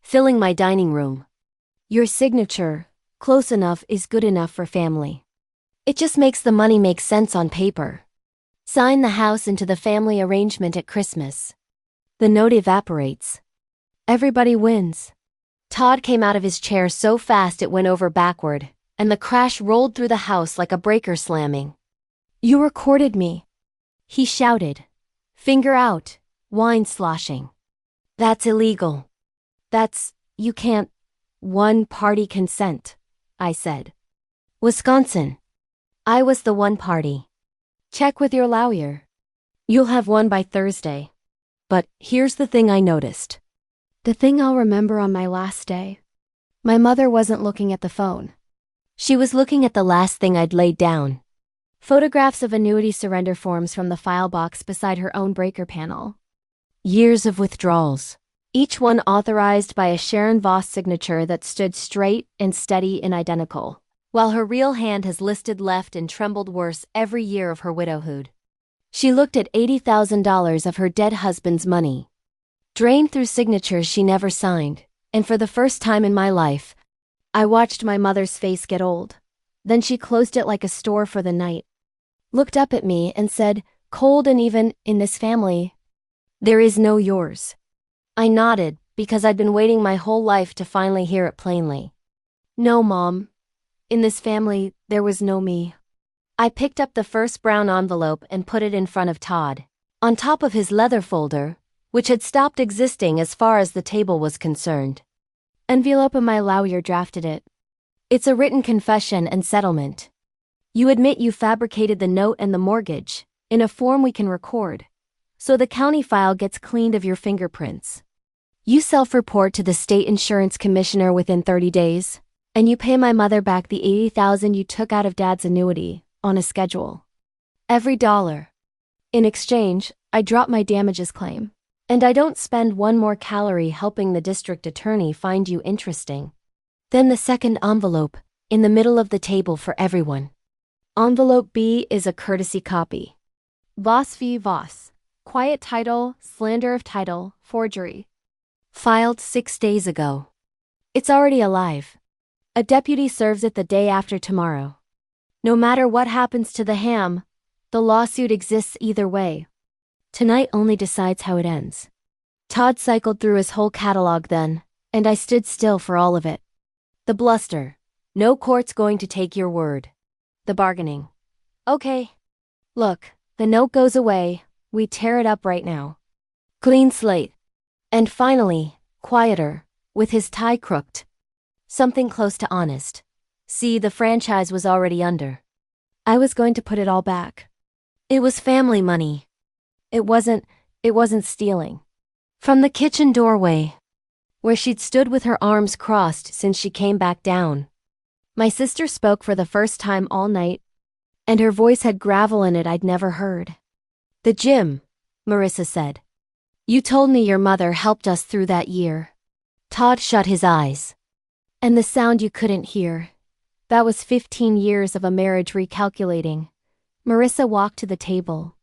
filling my dining room. Your signature, close enough, is good enough for family. It just makes the money make sense on paper. Sign the house into the family arrangement at Christmas. The note evaporates. Everybody wins. Todd came out of his chair so fast it went over backward, and the crash rolled through the house like a breaker slamming. You recorded me, he shouted. Finger out, wine sloshing. That's illegal. You can't. One-party consent, I said. Wisconsin. I was the one party. Check with your lawyer. You'll have one by Thursday. But here's the thing I noticed. The thing I'll remember on my last day. My mother wasn't looking at the phone. She was looking at the last thing I'd laid down. Photographs of annuity surrender forms from the file box beside her own breaker panel. Years of withdrawals, each one authorized by a Sharon Voss signature that stood straight and steady and identical, while her real hand has listed left and trembled worse every year of her widowhood. She looked at $80,000 of her dead husband's money, drained through signatures she never signed, and for the first time in my life, I watched my mother's face get old. Then she closed it like a store for the night, looked up at me and said, cold and even, in this family, there is no yours. I nodded, because I'd been waiting my whole life to finally hear it plainly. No, Mom. In this family, there was no me. I picked up the first brown envelope and put it in front of Todd, on top of his leather folder, which had stopped existing as far as the table was concerned. Envelope and my lawyer drafted it. It's a written confession and settlement. You admit you fabricated the note and the mortgage, in a form we can record, so the county file gets cleaned of your fingerprints. You self-report to the state insurance commissioner within 30 days, and you pay my mother back the $80,000 you took out of Dad's annuity, on a schedule. Every dollar. In exchange, I drop my damages claim, and I don't spend one more calorie helping the district attorney find you interesting. Then the second envelope, in the middle of the table for everyone. Envelope B is a courtesy copy. Voss v. Voss. Quiet title, slander of title, forgery. Filed 6 days ago. It's already alive. A deputy serves it the day after tomorrow. No matter what happens to the ham, The lawsuit exists either way. Tonight only decides how it ends. Todd cycled through his whole catalog then, and I stood still for all of it. The bluster. No court's going to take your word. The bargaining. Okay. Look, the note goes away, we tear it up right now. Clean slate. And finally, quieter, with his tie crooked. Something close to honest. See, the franchise was already under. I was going to put it all back. It was family money. It wasn't stealing. From the kitchen doorway, where she'd stood with her arms crossed since she came back down, my sister spoke for the first time all night, and her voice had gravel in it I'd never heard. The gym, Marissa said. You told me your mother helped us through that year. Todd shut his eyes. And the sound you couldn't hear. That was 15 years of a marriage recalculating. Marissa walked to the table,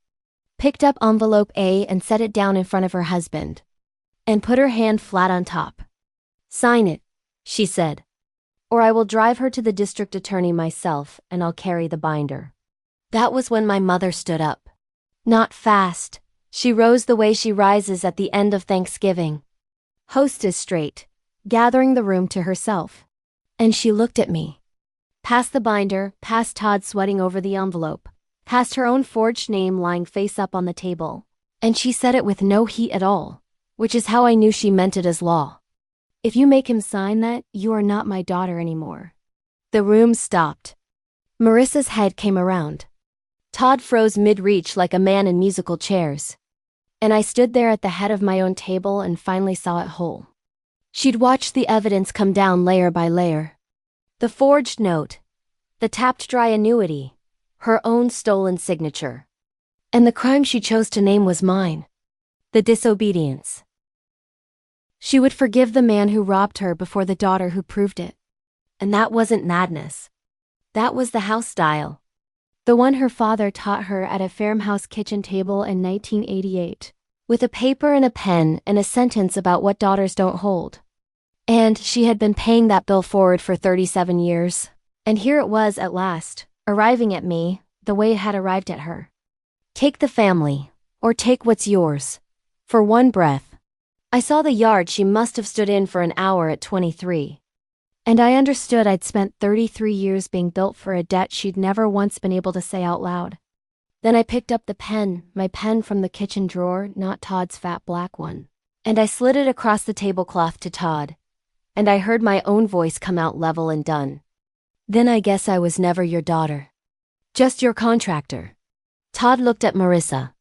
picked up envelope A and set it down in front of her husband, and put her hand flat on top. Sign it, she said. Or I will drive her to the district attorney myself and I'll carry the binder. That was when my mother stood up. Not fast. She rose the way she rises at the end of Thanksgiving. Hostess straight, gathering the room to herself. And she looked at me. Past the binder, past Todd sweating over the envelope, past her own forged name lying face up on the table. And she said it with no heat at all, which is how I knew she meant it as law. If you make him sign that, you are not my daughter anymore. The room stopped. Marissa's head came around. Todd froze mid-reach like a man in musical chairs. And I stood there at the head of my own table and finally saw it whole. She'd watched the evidence come down layer by layer. The forged note, the tapped dry annuity, her own stolen signature. And the crime she chose to name was mine. The disobedience. She would forgive the man who robbed her before the daughter who proved it. And that wasn't madness. That was the house style. The one her father taught her at a farmhouse kitchen table in 1988, with a paper and a pen and a sentence about what daughters don't hold. And she had been paying that bill forward for 37 years. And here it was at last, arriving at me, the way it had arrived at her. Take the family, or take what's yours. For one breath. I saw the yard she must have stood in for an hour at 23. And I understood I'd spent 33 years being built for a debt she'd never once been able to say out loud. Then I picked up the pen, my pen from the kitchen drawer, not Todd's fat black one. And I slid it across the tablecloth to Todd. And I heard my own voice come out level and done. Then I guess I was never your daughter. Just your contractor. Todd looked at Marissa.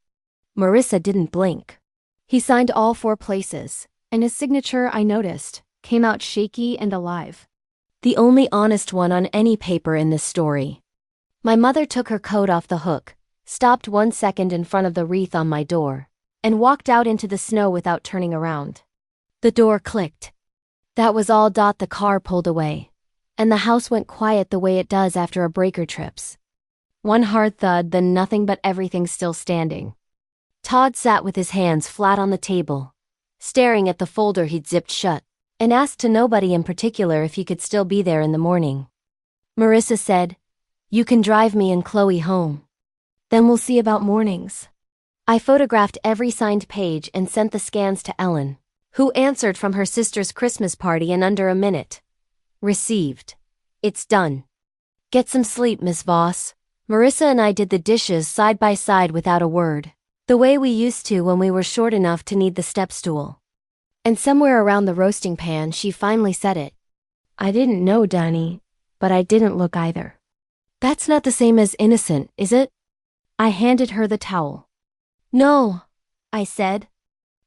Marissa didn't blink. He signed all 4 places, and his signature, I noticed, came out shaky and alive. The only honest one on any paper in this story. My mother took her coat off the hook, stopped 1 second in front of the wreath on my door, and walked out into the snow without turning around. The door clicked. That was all. The car pulled away, and the house went quiet the way it does after a breaker trips. One hard thud, then nothing but everything still standing. Todd sat with his hands flat on the table, staring at the folder he'd zipped shut, and asked to nobody in particular if he could still be there in the morning. Marissa said, "You can drive me and Chloe home. Then we'll see about mornings." I photographed every signed page and sent the scans to Ellen, who answered from her sister's Christmas party in under a minute. Received. It's done. Get some sleep, Miss Voss. Marissa and I did the dishes side by side without a word. The way we used to when we were short enough to need the step stool. And somewhere around the roasting pan she finally said it. I didn't know, Danny, but I didn't look either. That's not the same as innocent, is it? I handed her the towel. No, I said.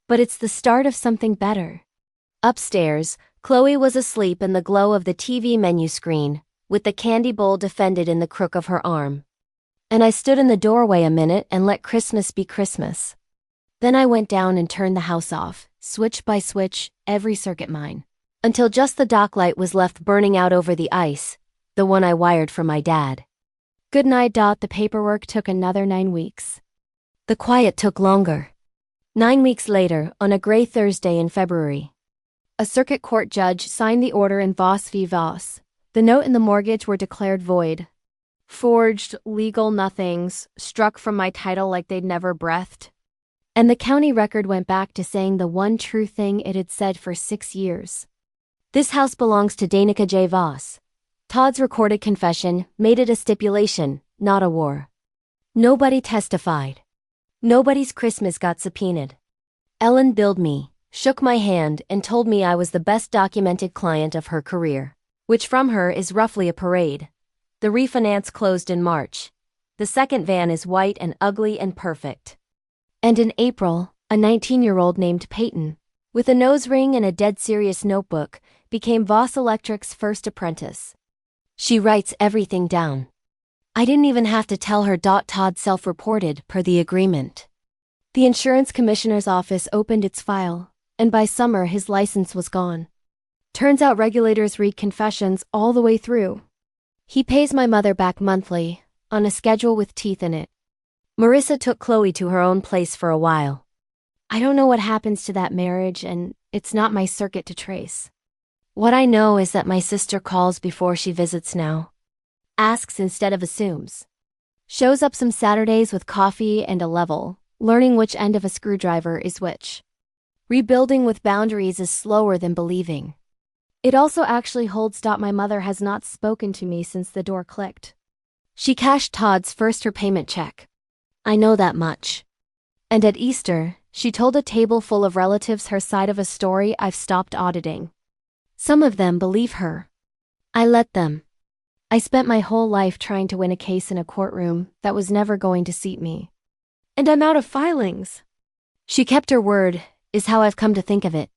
But it's the start of something better. Upstairs, Chloe was asleep in the glow of the TV menu screen, with the candy bowl defended in the crook of her arm. And I stood in the doorway a minute and let Christmas be Christmas. Then I went down and turned the house off, switch by switch, every circuit mine, until just the dock light was left burning out over the ice, the one I wired for my dad. Good night. The paperwork took another 9 weeks. The quiet took longer. 9 weeks later, on a gray Thursday in February, a circuit court judge signed the order in Voss v. Voss. The note and the mortgage were declared void. Forged legal nothings struck from my title like they'd never breathed. And the county record went back to saying the one true thing it had said for 6 years. This house belongs to Danica J. Voss. Todd's recorded confession made it a stipulation, not a war. Nobody testified. Nobody's Christmas got subpoenaed. Ellen billed me, shook my hand, and told me I was the best documented client of her career, which from her is roughly a parade. The refinance closed in March. The second van is white and ugly and perfect. And in April, a 19-year-old named Peyton, with a nose ring and a dead serious notebook, became Voss Electric's first apprentice. She writes everything down. I didn't even have to tell her. Todd self-reported per the agreement. The insurance commissioner's office opened its file, and by summer his license was gone. Turns out regulators read confessions all the way through. He pays my mother back monthly, on a schedule with teeth in it. Marissa took Chloe to her own place for a while. I don't know what happens to that marriage, and it's not my circuit to trace. What I know is that my sister calls before she visits now. Asks instead of assumes. Shows up some Saturdays with coffee and a level, learning which end of a screwdriver is which. Rebuilding with boundaries is slower than believing. It also actually holds. My mother has not spoken to me since the door clicked. She cashed Todd's first her payment check. I know that much. And at Easter, she told a table full of relatives her side of a story I've stopped auditing. Some of them believe her. I let them. I spent my whole life trying to win a case in a courtroom that was never going to seat me. And I'm out of filings. She kept her word, is how I've come to think of it.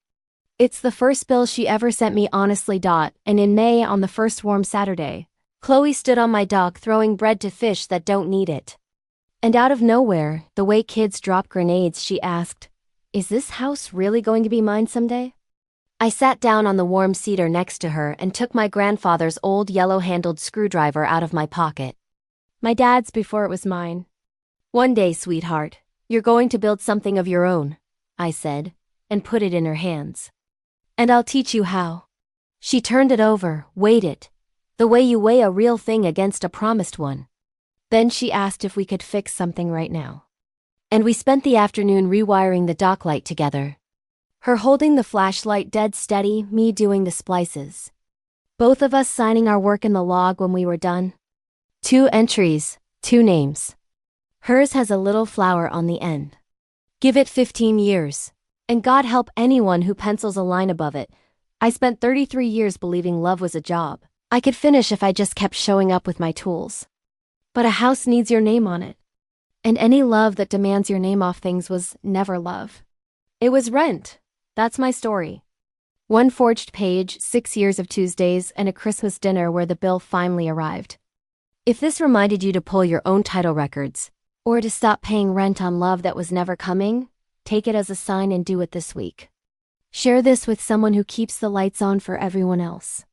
It's the first bill she ever sent me honestly. And in May, on the first warm Saturday, Chloe stood on my dock throwing bread to fish that don't need it. And out of nowhere, the way kids drop grenades, she asked, "Is this house really going to be mine someday?" I sat down on the warm cedar next to her and took my grandfather's old yellow-handled screwdriver out of my pocket. My dad's before it was mine. "One day, sweetheart, you're going to build something of your own," I said, and put it in her hands. "And I'll teach you how." She turned it over, weighed it, the way you weigh a real thing against a promised one. Then she asked if we could fix something right now. And we spent the afternoon rewiring the dock light together. Her holding the flashlight dead steady, me doing the splices. Both of us signing our work in the log when we were done. 2 entries, 2 names. Hers has a little flower on the end. Give it 15 years, and God help anyone who pencils a line above it. I spent 33 years believing love was a job I could finish if I just kept showing up with my tools. But a house needs your name on it. And any love that demands your name off things was never love. It was rent. That's my story. 1 forged page, 6 years of Tuesdays, and a Christmas dinner where the bill finally arrived. If this reminded you to pull your own title records, or to stop paying rent on love that was never coming, take it as a sign and do it this week. Share this with someone who keeps the lights on for everyone else.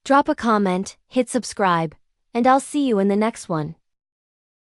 Drop a comment, hit subscribe, and I'll see you in the next one.